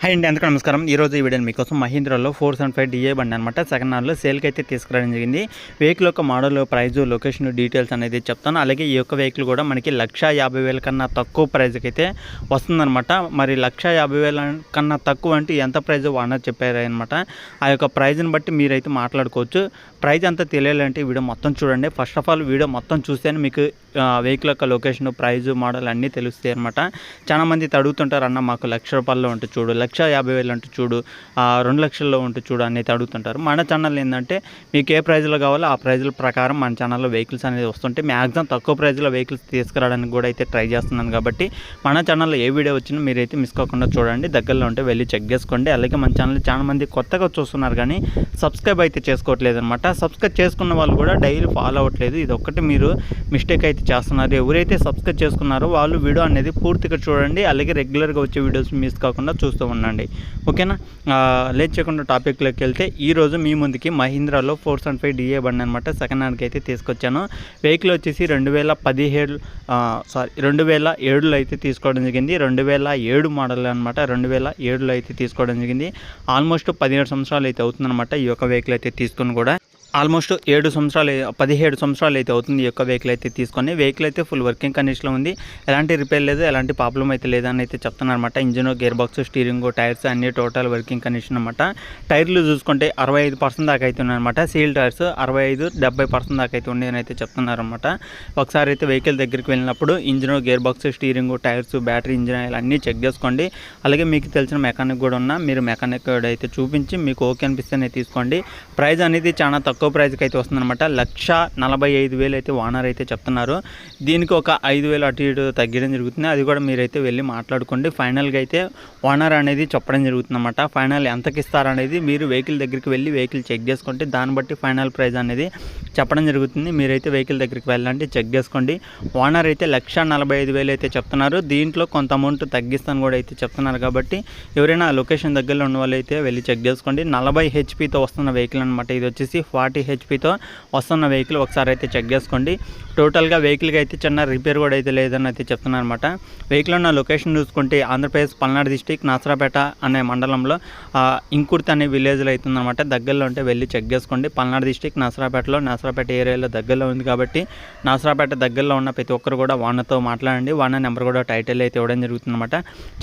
Hi అండి, అందరికీ నమస్కారం. ఈరోజు ఈ వీడియో మీకోసం మహీంద్రాలో 475 డిఏ బండి అనమాట. సెకండ్ హ్యాండ్లో సేల్కి అయితే తీసుకురావడం జరిగింది. వెహికల్ యొక్క మోడల్, ప్రైజు, లొకేషన్ డీటెయిల్స్ అనేది చెప్తాను. అలాగే ఈ యొక్క వెహికల్ కూడా మనకి 1,50,000 కన్నా తక్కువ ప్రైజ్కి అయితే వస్తుందన్నమాట. మరి 1,50,000 కన్నా తక్కువ అంటే ఎంత ప్రైజ్ ఓనర్ చెప్పారనమాట. ఆ యొక్క ప్రైజ్ని బట్టి మీరైతే మాట్లాడుకోవచ్చు. ప్రైజ్ అంతా తెలియాలంటే వీడియో మొత్తం చూడండి. ఫస్ట్ ఆఫ్ ఆల్ వీడియో మొత్తం చూస్తేనే మీకు వెహికల్ యొక్క లొకేషన్, ప్రైజు, మోడల్ అన్నీ తెలుస్తాయి అనమాట. చాలామంది అడుగుతుంటారు, అన్న మాకు ₹1,00,000 ఉంటుంది చూడు, 1,50,000 అంటే చూడు, 2 లక్షల్లో ఉంటుంది చూడు అనేది అడుగుతుంటారు. మన ఛానల్ ఏంటంటే మీకు ఏ ప్రైజ్లో కావాలో ఆ ప్రైజ్ల ప్రకారం మన ఛానల్లో వెహికల్స్ అనేది వస్తుంటే మ్యాక్సిమం తక్కువ ప్రైజ్లో వెహికల్స్ తీసుకురావడానికి కూడా అయితే ట్రై చేస్తున్నాను. కాబట్టి మన ఛానల్లో ఏ వీడియో వచ్చినా మీరైతే మిస్ కాకుండా చూడండి. దగ్గరలో ఉంటే వెళ్ళి చెక్ చేసుకోండి. అలాగే మన ఛానల్ చాలామంది కొత్తగా చూస్తున్నారు కానీ సబ్స్క్రైబ్ అయితే చేసుకోవట్లేదు అనమాట. సబ్స్క్రైబ్ చేసుకున్న వాళ్ళు కూడా డైలీ ఫాలో అవ్వట్లేదు. ఇది ఒక్కటి మీరు మిస్టేక్ అయితే చేస్తున్నారు. ఎవరైతే సబ్స్క్రైబ్ చేసుకున్నారో వాళ్ళు వీడియో అనేది పూర్తిగా చూడండి. అలాగే రెగ్యులర్గా వచ్చే వీడియోస్ మిస్ కాకుండా చూస్తూ ఉండండి. ఓకేనా, లేట్ చేయకుండా టాపిక్లోకి వెళ్తే ఈరోజు మీ ముందుకి మహీంద్రాలో 475 డిఏ బండి అనమాట సెకండ్ హ్యాండ్కి అయితే తీసుకొచ్చాను. వెహికల్ వచ్చేసి 2007లో అయితే తీసుకోవడం జరిగింది. 2007 మోడల్ అనమాట. 2007లో అయితే తీసుకోవడం జరిగింది. ఆల్మోస్ట్ 17 సంవత్సరాలు అయితే అవుతుందన్నమాట ఈ యొక్క వెహికల్ అయితే తీసుకుని కూడా. ఆల్మోస్ట్ 17 సంవత్సరాలు అయితే అవుతుంది ఈ యొక్క వెహికల్ అయితే తీసుకొని. వెహికల్ అయితే ఫుల్ వర్కింగ్ కండిషన్లో ఉంది. ఎలాంటి రిపేర్ లేదు, ఎలాంటి ప్రాబ్లం అయితే లేదని అయితే చెప్తున్నారు అనమాట. Engine, gear box, steering, tyres అన్ని టోటల్ వర్కింగ్ కండిషన్ అనమాట. టైర్లు చూసుకుంటే 65% దాకా అయితే ఉన్నాయన్నమాట. సీల్ టైర్స్ 65-70% దాకా అయితే ఉండేదని అయితే చెప్తున్నారు అనమాట. ఒకసారి అయితే వెహికల్ దగ్గరికి వెళ్ళినప్పుడు engine, gear box, steering, tyres, battery, engine oil అన్నీ చెక్ చేసుకోండి. అలాగే మీకు తెలిసిన మెకానిక్ కూడా ఉన్నా మీరు మెకానిక్ అయితే చూపించి మీకు ఓకే అనిపిస్తేనే తీసుకోండి. ప్రైస్ అనేది చాలా తక్కువ ప్రైజ్కి అయితే వస్తుందన్నమాట. 1,45,000 అయితే ఓనర్ అయితే చెప్తున్నారు. దీనికి ఒక 5,000 అటు ఇటు తగ్గడం జరుగుతుంది. అది కూడా మీరైతే వెళ్ళి మాట్లాడుకోండి. ఫైనల్గా అయితే ఓనర్ అనేది చెప్పడం జరుగుతుందన్నమాట. ఫైనల్ ఎంతకి ఇస్తారనేది మీరు వెహికల్ దగ్గరికి వెళ్ళి వెహికల్ చెక్ చేసుకుంటే దాన్ని బట్టి ఫైనల్ ప్రైస్ అనేది చెప్పడం జరుగుతుంది. మీరైతే వెహికల్ దగ్గరికి వెళ్ళాలంటే చెక్ చేసుకోండి. ఓనర్ అయితే 1,45,000 అయితే చెప్తున్నారు. దీంట్లో కొంత అమౌంట్ తగ్గిస్తాను కూడా అయితే చెప్తున్నారు. కాబట్టి ఎవరైనా లొకేషన్ దగ్గరలో ఉన్న వాళ్ళు అయితే వెళ్ళి చెక్ చేసుకోండి. 40 హెచ్పితో వస్తున్న వెహికల్ అనమాట. ఇది వచ్చేసి 40 హెచ్పితో వస్తున్న వెహికల్. ఒకసారి అయితే చెక్ చేసుకోండి. టోటల్గా వెహికల్కి అయితే చిన్న రిపేర్ కూడా అయితే లేదని అయితే చెప్తున్నారు అనమాట. వెహికల్ ఉన్న లొకేషన్ చూసుకుంటే ఆంధ్రప్రదేశ్ పల్నాడు డిస్టిక్ నాసరాపేట అనే మండలంలో ఇంకుర్తి అనే విలేజ్లో అవుతుందన్నమాట. దగ్గరలో ఉంటే వెళ్ళి చెక్ చేసుకోండి. పల్నాడు డిస్టిక్ నాసరాపేట ఏరియాలో దగ్గరలో ఉంది. కాబట్టి నాసరాపేట దగ్గరలో ఉన్న ప్రతి ఒక్కరు కూడా ఓనర్తో మాట్లాడండి. ఓనర్ నెంబర్ కూడా టైటిల్ అయితే ఇవ్వడం జరుగుతుందన్నమాట.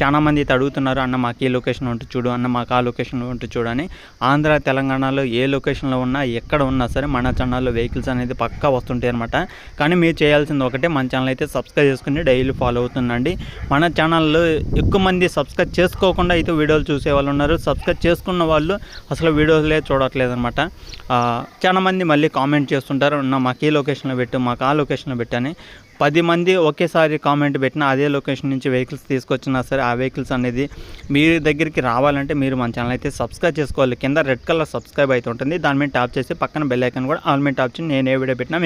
చాలామంది అయితే అడుగుతున్నారు, అన్న మాకు ఈ లొకేషన్ ఉంటుంది చూడు, అన్న మాకు ఆ లొకేషన్ ఉంటుంది చూడు అని. ఆంధ్ర, తెలంగాణలో ఏ లొకేషన్లో ఉన్నా ఎక్కడ ఉన్నా సరే మన ఛానల్లో వెహికల్స్ అనేది పక్కా వస్తుంటాయి అనమాట. కానీ మీరు చేయాల్సింది ఒకటే, మన ఛానల్ అయితే సబ్స్క్రైబ్ చేసుకుని డైలీ ఫాలో అవుతుండండి. మన ఛానల్లో ఎక్కువ మంది సబ్స్క్రైబ్ చేసుకోకుండా అయితే వీడియోలు చూసే వాళ్ళు ఉన్నారు. సబ్స్క్రైబ్ చేసుకున్న వాళ్ళు అసలు వీడియోలే చూడట్లేదు అనమాట. చాలామంది మళ్ళీ కామెంట్ చేస్తుంటారు, మాకు ఈ లొకేషన్లో పెట్టు, మాకు ఆ లొకేషన్లో పెట్టని. 10 మంది ఒకేసారి కామెంట్ పెట్టినా అదే లొకేషన్ నుంచి వెహికల్స్ తీసుకొచ్చినా సరే ఆ వెహికల్స్ అనేది మీ దగ్గరికి రావాలంటే మీరు మన ఛానల్ అయితే సబ్స్క్రైబ్ చేసుకోవాలి. కింద రెడ్ కలర్ సబ్స్క్రైబ్ అయితే ఉంటుంది. దాని మీద ట్యాప్ చేసి పక్కన బెల్ ఐకాన్ కూడా ఆల్ మీద ట్యాప్ చేసి నేను ఏ వీడియో పెట్టినా